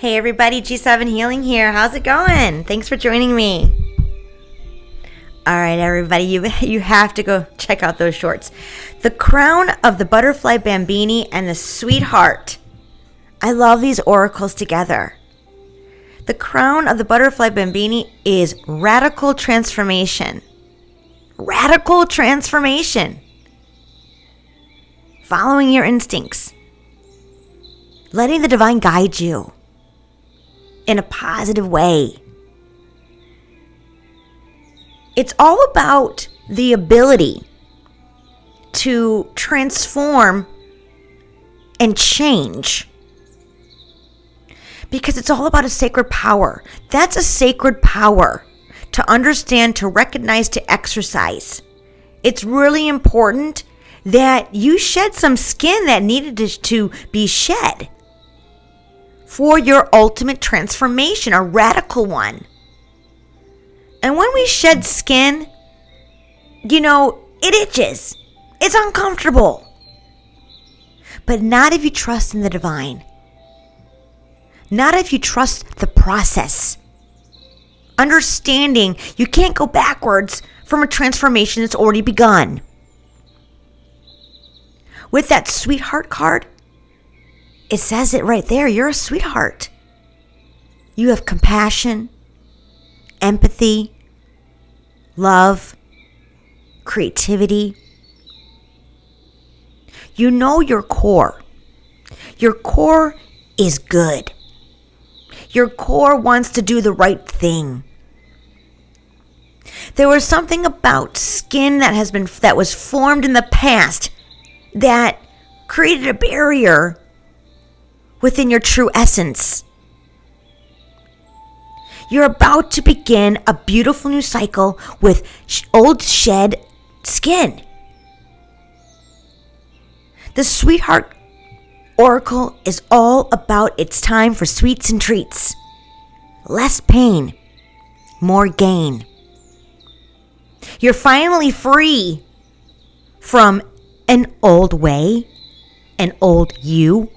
Hey everybody, G7 Healing here. How's it going? Thanks for joining me. All right, everybody, you have to go check out those shorts. The crown of the butterfly bambini and the sweetheart. I love these oracles together. The crown of the butterfly bambini is radical transformation. Radical transformation. Following your instincts. Letting the divine guide you in a positive way. It's all about the ability to transform and change. Because it's all about a sacred power. That's a sacred power to understand, to recognize, to exercise. It's really important that you shed some skin that needed to be shed for your ultimate transformation, a radical one. And when we shed skin, it itches. It's uncomfortable. But not if you trust in the divine. Not if you trust the process. Understanding you can't go backwards from a transformation that's already begun. With that sweetheart card, it says it right there. You're a sweetheart. You have compassion, empathy, love, creativity. You know your core. Your core is good. Your core wants to do the right thing. There was something about skin that was formed in the past that created a barrier within your true essence. You're about to begin a beautiful new cycle with old shed skin. The Sweetheart Oracle is all about it's time for sweets and treats. Less pain, more gain. You're finally free from an old way, an old you.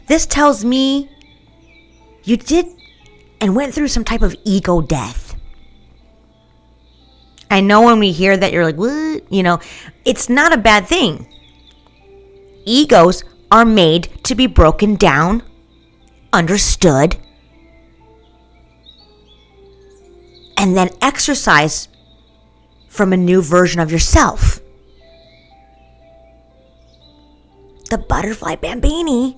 This tells me you did and went through some type of ego death. I know when we hear that, you're like, what? It's not a bad thing. Egos are made to be broken down, understood, and then exercised from a new version of yourself. The butterfly bambini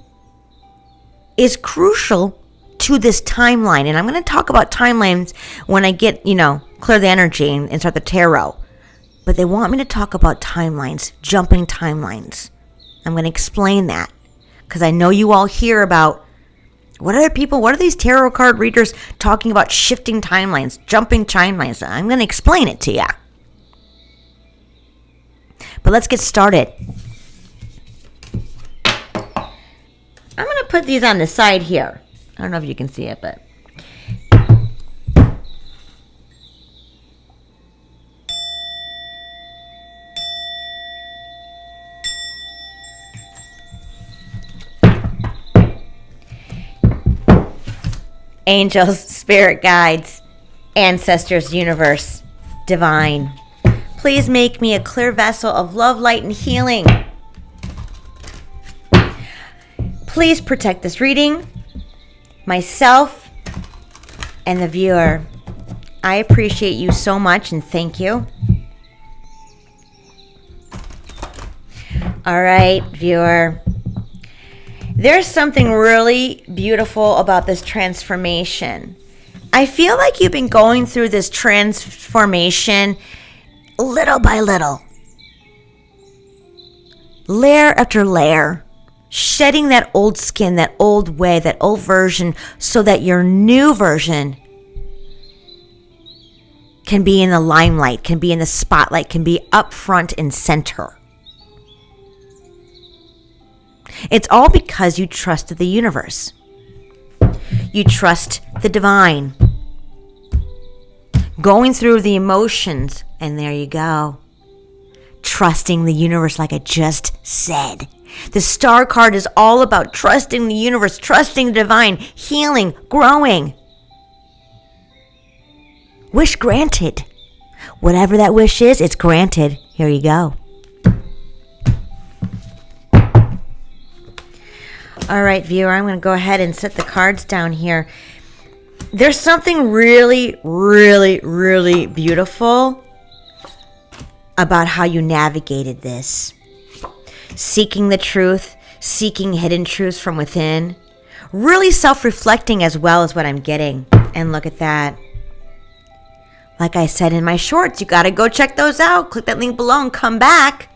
is crucial to this timeline. And I'm going to talk about timelines when I get, clear the energy and start the tarot. But they want me to talk about timelines, jumping timelines. I'm going to explain that because I know you all hear about what are these tarot card readers talking about shifting timelines, jumping timelines. I'm going to explain it to you. But let's get started. I'm going to put these on the side here. I don't know if you can see it, but. Angels, spirit guides, ancestors, universe, divine. Please make me a clear vessel of love, light, and healing. Please protect this reading, myself, and the viewer. I appreciate you so much and thank you. All right, viewer. There's something really beautiful about this transformation. I feel like you've been going through this transformation little by little. Layer after layer. Shedding that old skin, that old way, that old version, so that your new version can be in the limelight, can be in the spotlight, can be up front and center. It's all because you trusted the universe. You trust the divine. Going through the emotions, and there you go. Trusting the universe like I just said. The Star card is all about trusting the universe, trusting the divine, healing, growing. Wish granted. Whatever that wish is, it's granted. Here you go. All right, viewer, I'm going to go ahead and set the cards down here. There's something really, really, really beautiful about how you navigated this. Seeking the truth, seeking hidden truths from within. Really self-reflecting as well is what I'm getting. And look at that. Like I said in my shorts, you got to go check those out. Click that link below and come back.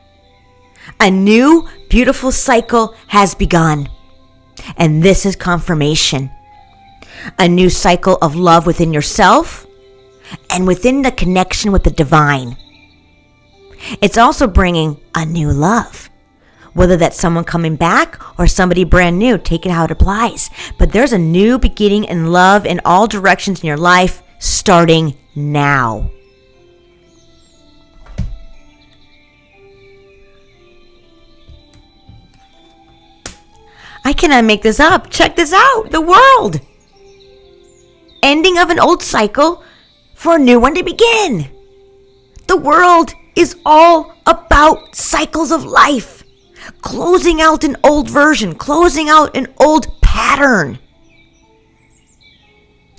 A new, beautiful cycle has begun. And this is confirmation. A new cycle of love within yourself and within the connection with the divine. It's also bringing a new love. Whether that's someone coming back or somebody brand new, take it how it applies. But there's a new beginning in love in all directions in your life starting now. I cannot make this up. Check this out. The world. Ending of an old cycle for a new one to begin. The world is all about cycles of life. Closing out an old version. Closing out an old pattern.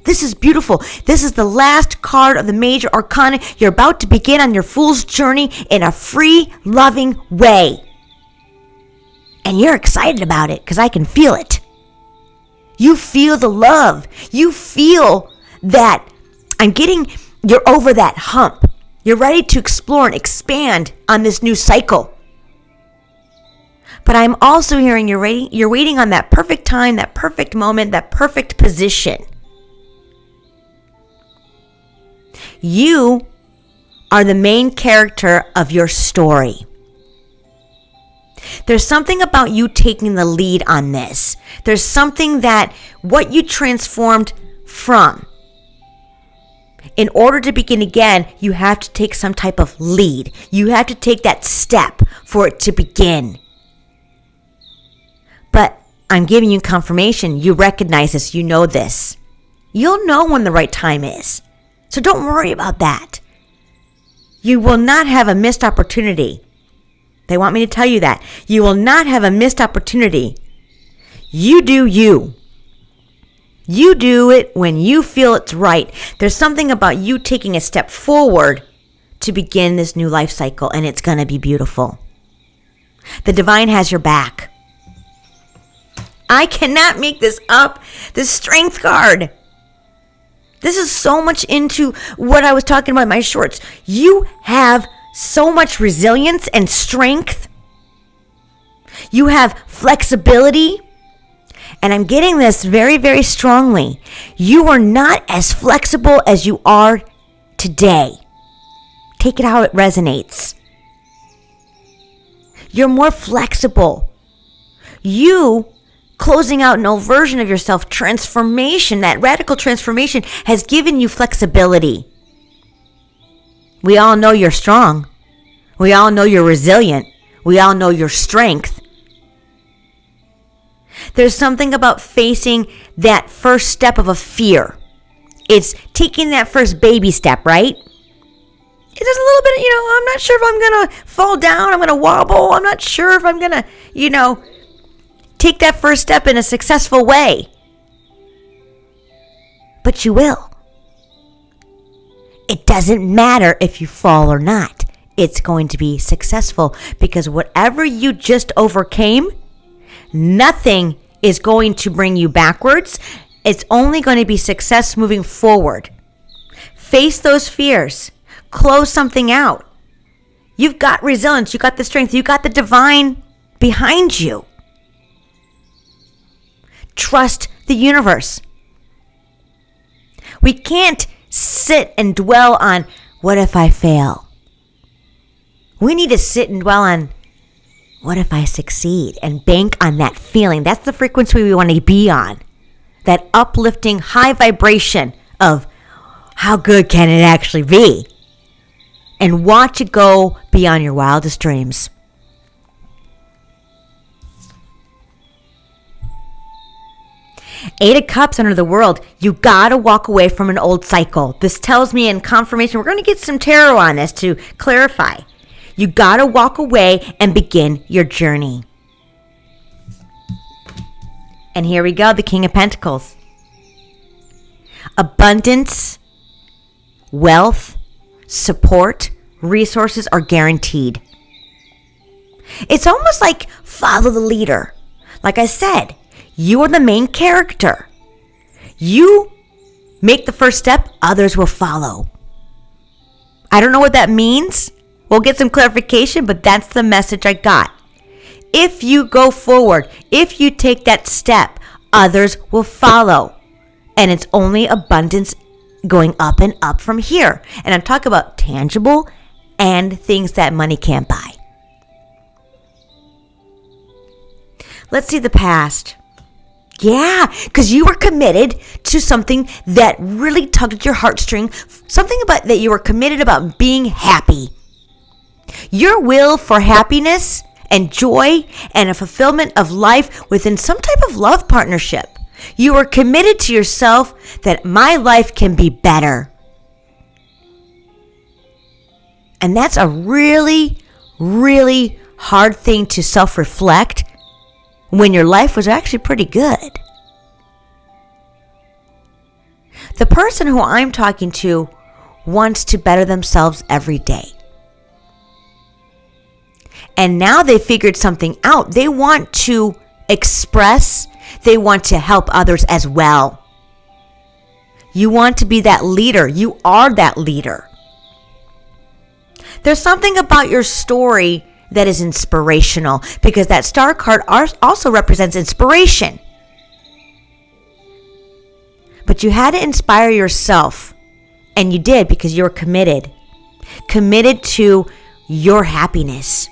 This is beautiful. This is the last card of the major arcana. You're about to begin on your fool's journey in a free, loving way. And you're excited about it because I can feel it. You feel the love. You feel that you're over that hump. You're ready to explore and expand on this new cycle. But I'm also hearing you're waiting on that perfect time, that perfect moment, that perfect position. You are the main character of your story. There's something about you taking the lead on this. There's something that what you transformed from. In order to begin again, you have to take some type of lead. You have to take that step for it to begin. But I'm giving you confirmation. You recognize this. You know this. You'll know when the right time is. So don't worry about that. You will not have a missed opportunity. They want me to tell you that. You will not have a missed opportunity. You do you. You do it when you feel it's right. There's something about you taking a step forward to begin this new life cycle, and it's going to be beautiful. The divine has your back. I cannot make this up. The strength card. This is so much into what I was talking about in my shorts. You have so much resilience and strength. You have flexibility. And I'm getting this very, very strongly. You are not as flexible as you are today. Take it how it resonates. You're more flexible. You closing out an old version of yourself, transformation, that radical transformation has given you flexibility. We all know you're strong. We all know you're resilient. We all know your strength. There's something about facing that first step of a fear. It's taking that first baby step, right? It's just a little bit, I'm not sure if I'm going to fall down. I'm going to wobble. I'm not sure if I'm going to, take that first step in a successful way. But you will. It doesn't matter if you fall or not. It's going to be successful because whatever you just overcame, nothing is going to bring you backwards. It's only going to be success moving forward. Face those fears. Close something out. You've got resilience. You got the strength. You got the divine behind you. Trust the universe. We can't sit and dwell on, what if I fail? We need to sit and dwell on, what if I succeed? And bank on that feeling. That's the frequency we want to be on. That uplifting high vibration of how good can it actually be? And watch it go beyond your wildest dreams. Eight of Cups under the World. You got to walk away from an old cycle. This tells me in confirmation, we're going to get some tarot on this to clarify. You got to walk away and begin your journey. And here we go, the King of Pentacles. Abundance, wealth, support, resources are guaranteed. It's almost like follow the leader. Like I said, you are the main character. You make the first step, others will follow. I don't know what that means. We'll get some clarification, but that's the message I got. If you go forward, if you take that step, others will follow. And it's only abundance going up and up from here. And I'm talking about tangible and things that money can't buy. Let's see the past. Yeah, because you were committed to something that really tugged at your heartstring. Something about that you were committed about being happy. Your will for happiness and joy and a fulfillment of life within some type of love partnership. You were committed to yourself that my life can be better. And that's a really, really hard thing to self-reflect when your life was actually pretty good. The person who I'm talking to wants to better themselves every day. And now they figured something out. They want to express, they want to help others as well. You want to be that leader. You are that leader. There's something about your story that is inspirational, because that star card also represents inspiration. But you had to inspire yourself, and you did because you were committed to your happiness,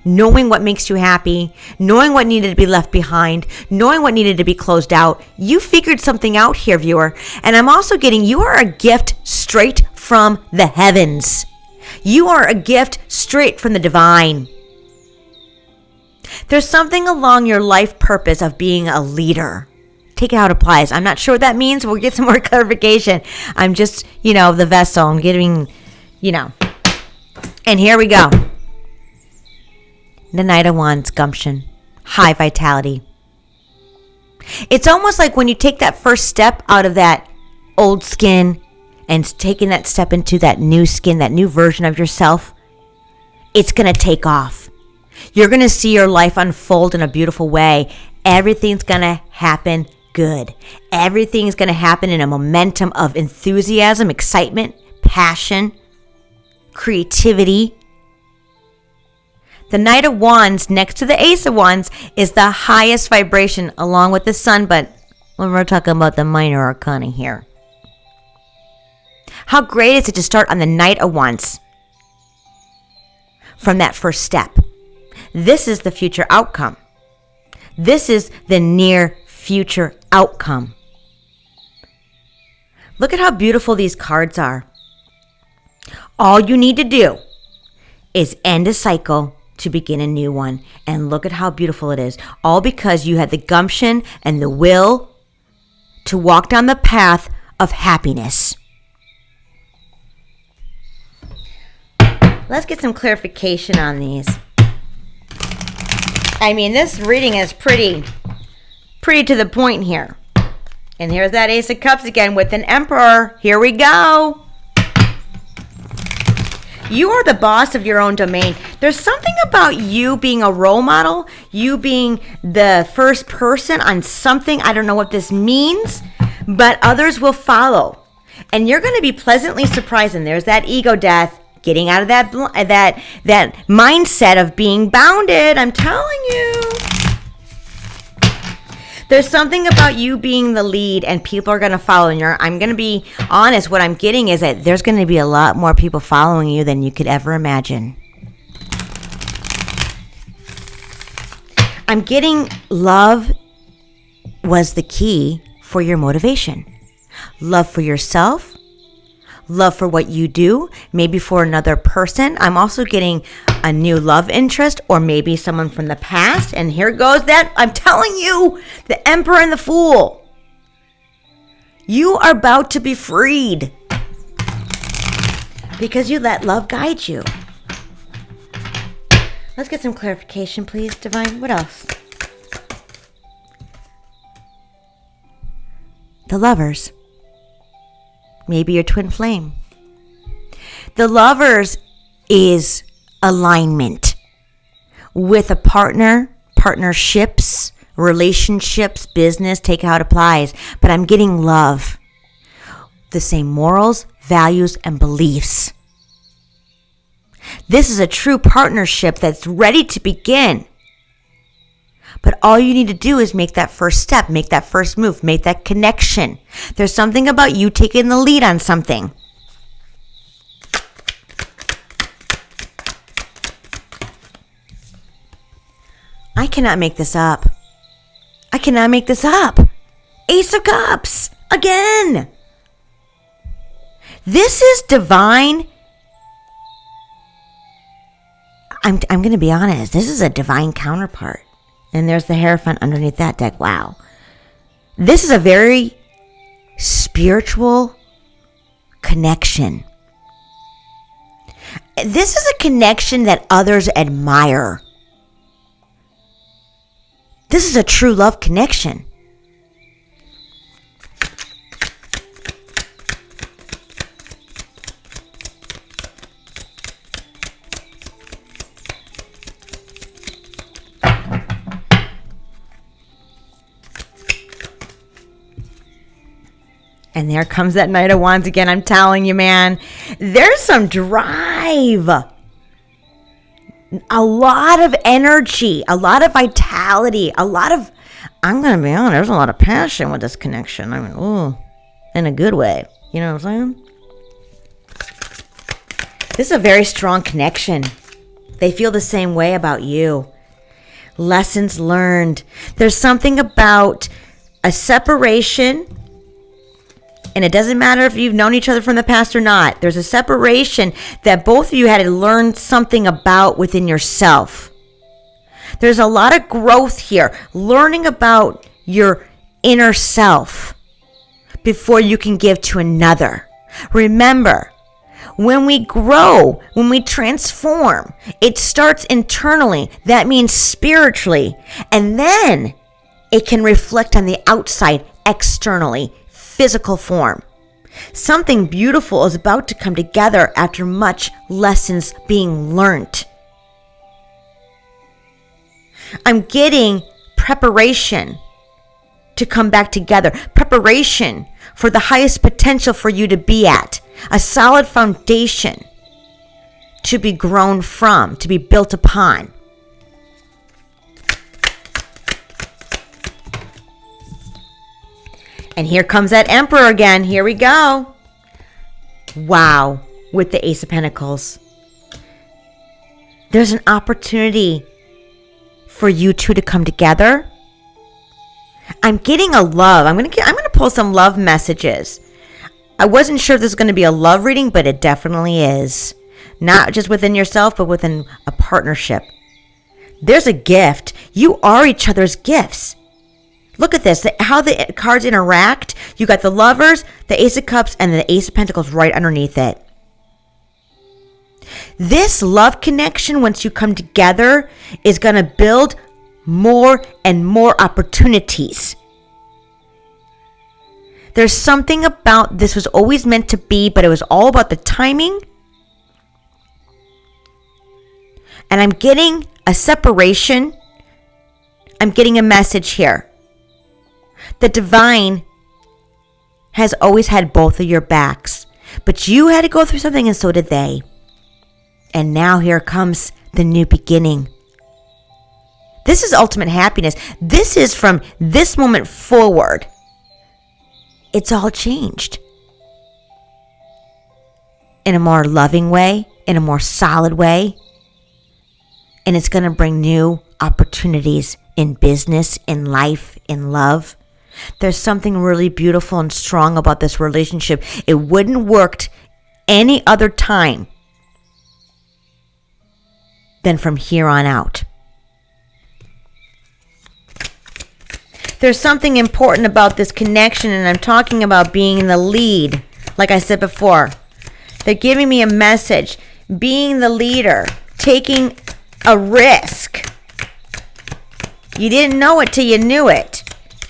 knowing what makes you happy, knowing what needed to be left behind, knowing what needed to be closed out. You figured something out here, viewer. And I'm also getting, you are a gift straight from the heavens. You are a gift straight from the divine. There's something along your life purpose of being a leader. Take it how it applies. I'm not sure what that means. We'll get some more clarification. I'm just, the vessel. I'm giving, And here we go. The Knight of Wands, gumption, high vitality. It's almost like when you take that first step out of that old skin and taking that step into that new skin, that new version of yourself, it's going to take off. You're going to see your life unfold in a beautiful way. Everything's going to happen good. Everything's going to happen in a momentum of enthusiasm, excitement, passion, creativity. The Knight of Wands next to the Ace of Wands is the highest vibration along with the Sun, but when we're talking about the minor arcana here. How great is it to start on the Knight of Wands from that first step? This is the future outcome. This is the near future outcome. Look at how beautiful these cards are. All you need to do is end a cycle to begin a new one. And look at how beautiful it is. All because you had the gumption and the will to walk down the path of happiness. Let's get some clarification on these. I mean, this reading is pretty to the point here. And here's that Ace of Cups again with an Emperor. Here we go. You are the boss of your own domain. There's something about you being a role model, you being the first person on something. I don't know what this means, but others will follow. And you're going to be pleasantly surprised. And there's that ego death, getting out of that mindset of being bounded. I'm telling you. There's something about you being the lead and people are going to follow. And I'm going to be honest, what I'm getting is that there's going to be a lot more people following you than you could ever imagine. I'm getting love was the key for your motivation. Love for yourself. Love for what you do, maybe for another person. I'm also getting a new love interest or maybe someone from the past. And here goes that, I'm telling you, the Emperor and the Fool. You are about to be freed because you let love guide you. Let's get some clarification, please, Divine. What else? The Lovers. Maybe your twin flame. The Lovers is alignment with a partner, partnerships, relationships, business, take how it applies. But I'm getting love. The same morals, values, and beliefs. This is a true partnership that's ready to begin. But all you need to do is make that first step, make that first move, make that connection. There's something about you taking the lead on something. I cannot make this up. I cannot make this up. Ace of Cups. Again. This is divine. I'm going to be honest. This is a divine counterpart. And there's the Hierophant underneath that deck. Wow. This is a very spiritual connection. This is a connection that others admire. This is a true love connection. And there comes that Knight of Wands again. I'm telling you, man, there's some drive. A lot of energy, a lot of vitality, I'm going to be honest, there's a lot of passion with this connection. I mean, ooh, in a good way. You know what I'm saying? This is a very strong connection. They feel the same way about you. Lessons learned. There's something about a separation. And it doesn't matter if you've known each other from the past or not. There's a separation that both of you had to learn something about within yourself. There's a lot of growth here. Learning about your inner self before you can give to another. Remember, when we grow, when we transform, it starts internally. That means spiritually. And then it can reflect on the outside externally. Physical form. Something beautiful is about to come together after much lessons being learned. I'm getting preparation to come back together. Preparation for the highest potential for you to be at. A solid foundation to be grown from, to be built upon. And here comes that Emperor again. Here we go. Wow. With the Ace of Pentacles. There's an opportunity for you two to come together. I'm getting a love. I'm gonna pull some love messages. I wasn't sure if this was going to be a love reading, but it definitely is. Not just within yourself, but within a partnership. There's a gift. You are each other's gifts. Look at this, how the cards interact. You got the Lovers, the Ace of Cups, and the Ace of Pentacles right underneath it. This love connection, once you come together, is going to build more and more opportunities. There's something about this was always meant to be, but it was all about the timing. And I'm getting a separation. I'm getting a message here. The divine has always had both of your backs, but you had to go through something and so did they. And now here comes the new beginning. This is ultimate happiness. This is from this moment forward. It's all changed. In a more loving way, in a more solid way. And it's going to bring new opportunities in business, in life, in love. There's something really beautiful and strong about this relationship. It wouldn't worked any other time than from here on out. There's something important about this connection, and I'm talking about being in the lead. Like I said before, they're giving me a message. Being the leader, taking a risk. You didn't know it till you knew it.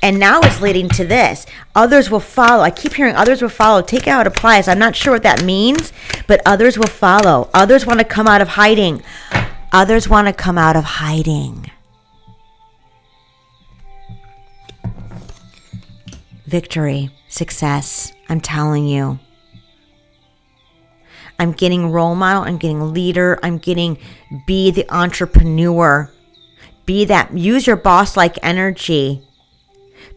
And now it's leading to this. Others will follow. I keep hearing others will follow. Take it how it applies. I'm not sure what that means, but others will follow. Others want to come out of hiding. Others want to come out of hiding. Victory, success, I'm telling you. I'm getting role model, I'm getting leader, I'm getting be the entrepreneur. Be that, use your boss-like energy,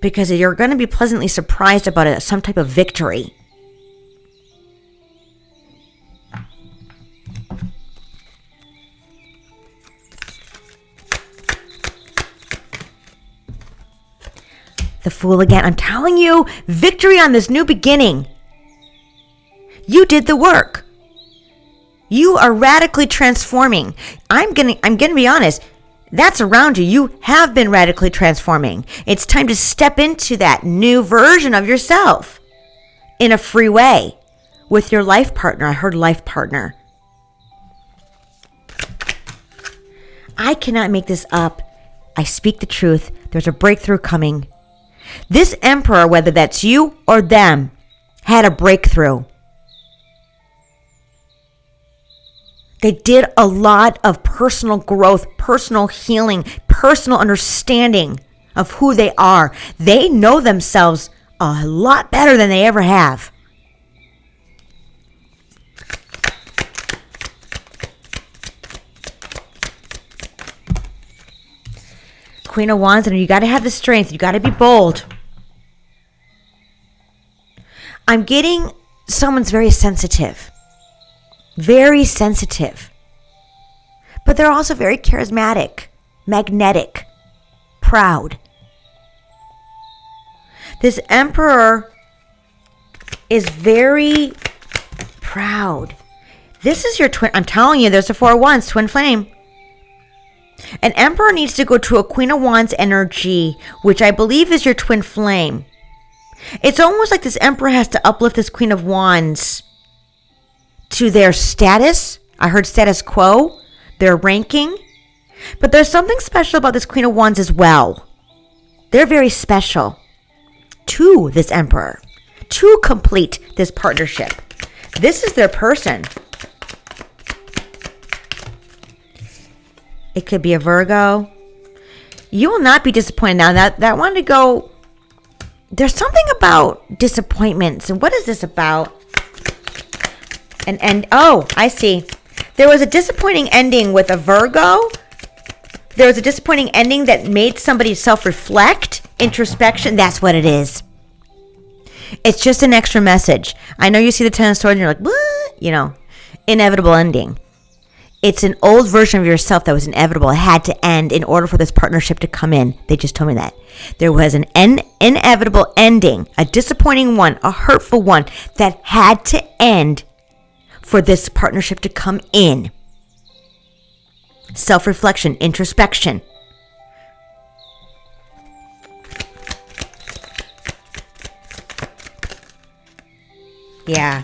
because you're going to be pleasantly surprised about it, some type of victory. The Fool again. I'm telling you, victory on this new beginning. You did the work. You are radically transforming. I'm gonna be honest. That's around you. You have been radically transforming. It's time to step into that new version of yourself in a free way with your life partner. I heard life partner. I cannot make this up. I speak the truth. There's a breakthrough coming. This emperor, whether that's you or them, had a breakthrough. They did a lot of personal growth, personal healing, personal understanding of who they are. They know themselves a lot better than they ever have. Queen of Wands, and you got to have the strength. You got to be bold. I'm getting someone's very sensitive. Very sensitive. But they're also very charismatic, magnetic, proud. This emperor is very proud. This is your twin. I'm telling you, there's a Four of Wands, twin flame. An emperor needs to go to a Queen of Wands energy, which I believe is your twin flame. It's almost like this emperor has to uplift this Queen of Wands to their status. I heard status quo, their ranking. But there's something special about this Queen of Wands as well. They're very special to this emperor, to complete this partnership. This is their person. It could be a Virgo. You will not be disappointed. Now that wanted to go. There's something about disappointments. And what is this about? And oh, I see. There was a disappointing ending with a Virgo. There was a disappointing ending that made somebody self-reflect, introspection. That's what it is. It's just an extra message. I know you see the Ten of Swords and you're like, what? You know, inevitable ending. It's an old version of yourself that was inevitable. It had to end in order for this partnership to come in. They just told me that. There was an inevitable ending, a disappointing one, a hurtful one that had to end for this partnership to come in. Self-reflection, introspection. Yeah.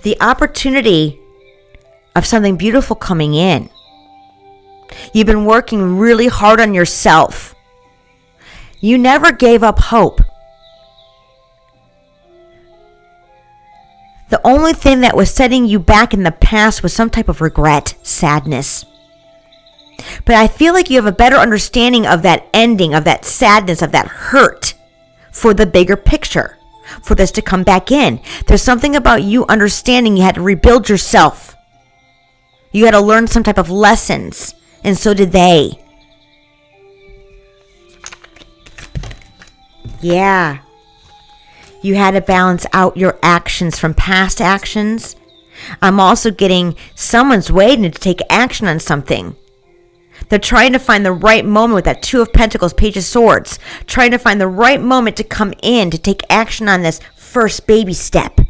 The opportunity of something beautiful coming in. You've been working really hard on yourself. You never gave up hope. The only thing that was setting you back in the past was some type of regret, sadness. But I feel like you have a better understanding of that ending, of that sadness, of that hurt for the bigger picture, for this to come back in. There's something about you understanding you had to rebuild yourself. You had to learn some type of lessons, and so did they. Yeah. You had to balance out your actions from past actions. I'm also getting someone's waiting to take action on something. They're trying to find the right moment with that Two of Pentacles, Page of Swords. Trying to find the right moment to come in to take action on this first baby step.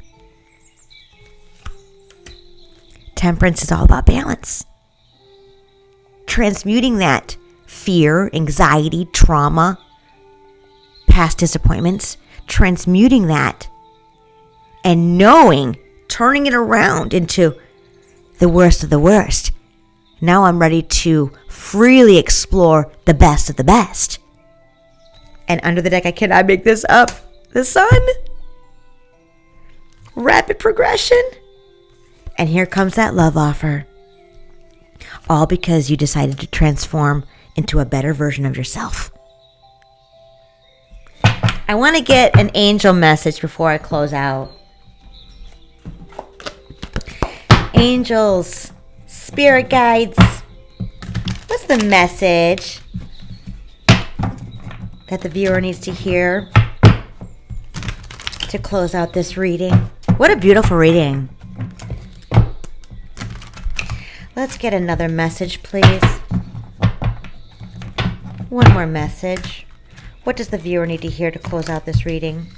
Temperance is all about balance. transmuting that fear, anxiety, trauma, past disappointments, transmuting that and knowing, turning it around into the worst of the worst. Now I'm ready to freely explore the best of the best. And under the deck, I cannot make this up. The sun. Rapid progression. And here comes that love offer. All because you decided to transform into a better version of yourself. I want to get an angel message before I close out. Angels, spirit guides, what's the message that the viewer needs to hear to close out this reading? What a beautiful reading. Let's get another message, please. One more message. What does the viewer need to hear to close out this reading?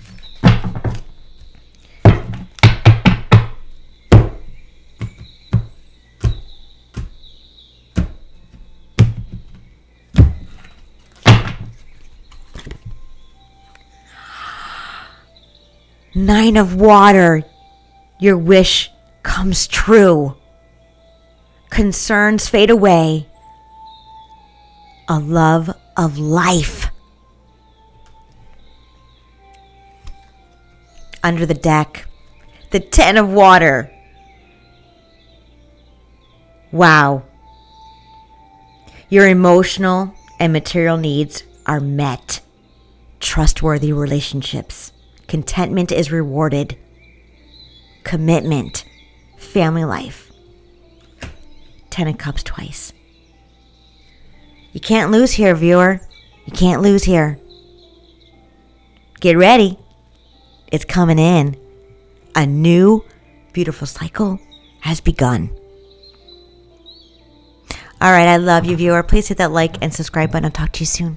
Nine of water. Your wish comes true. Concerns fade away. A love of life. Under the deck, the 10 of water. Wow. Your emotional and material needs are met. Trustworthy relationships. Contentment is rewarded. Commitment. Family life. 10 of Cups twice. You can't lose here, viewer. You can't lose here. Get ready. It's coming in. A new, beautiful cycle has begun. All right, I love you, viewer. Please hit that like and subscribe button. I'll talk to you soon.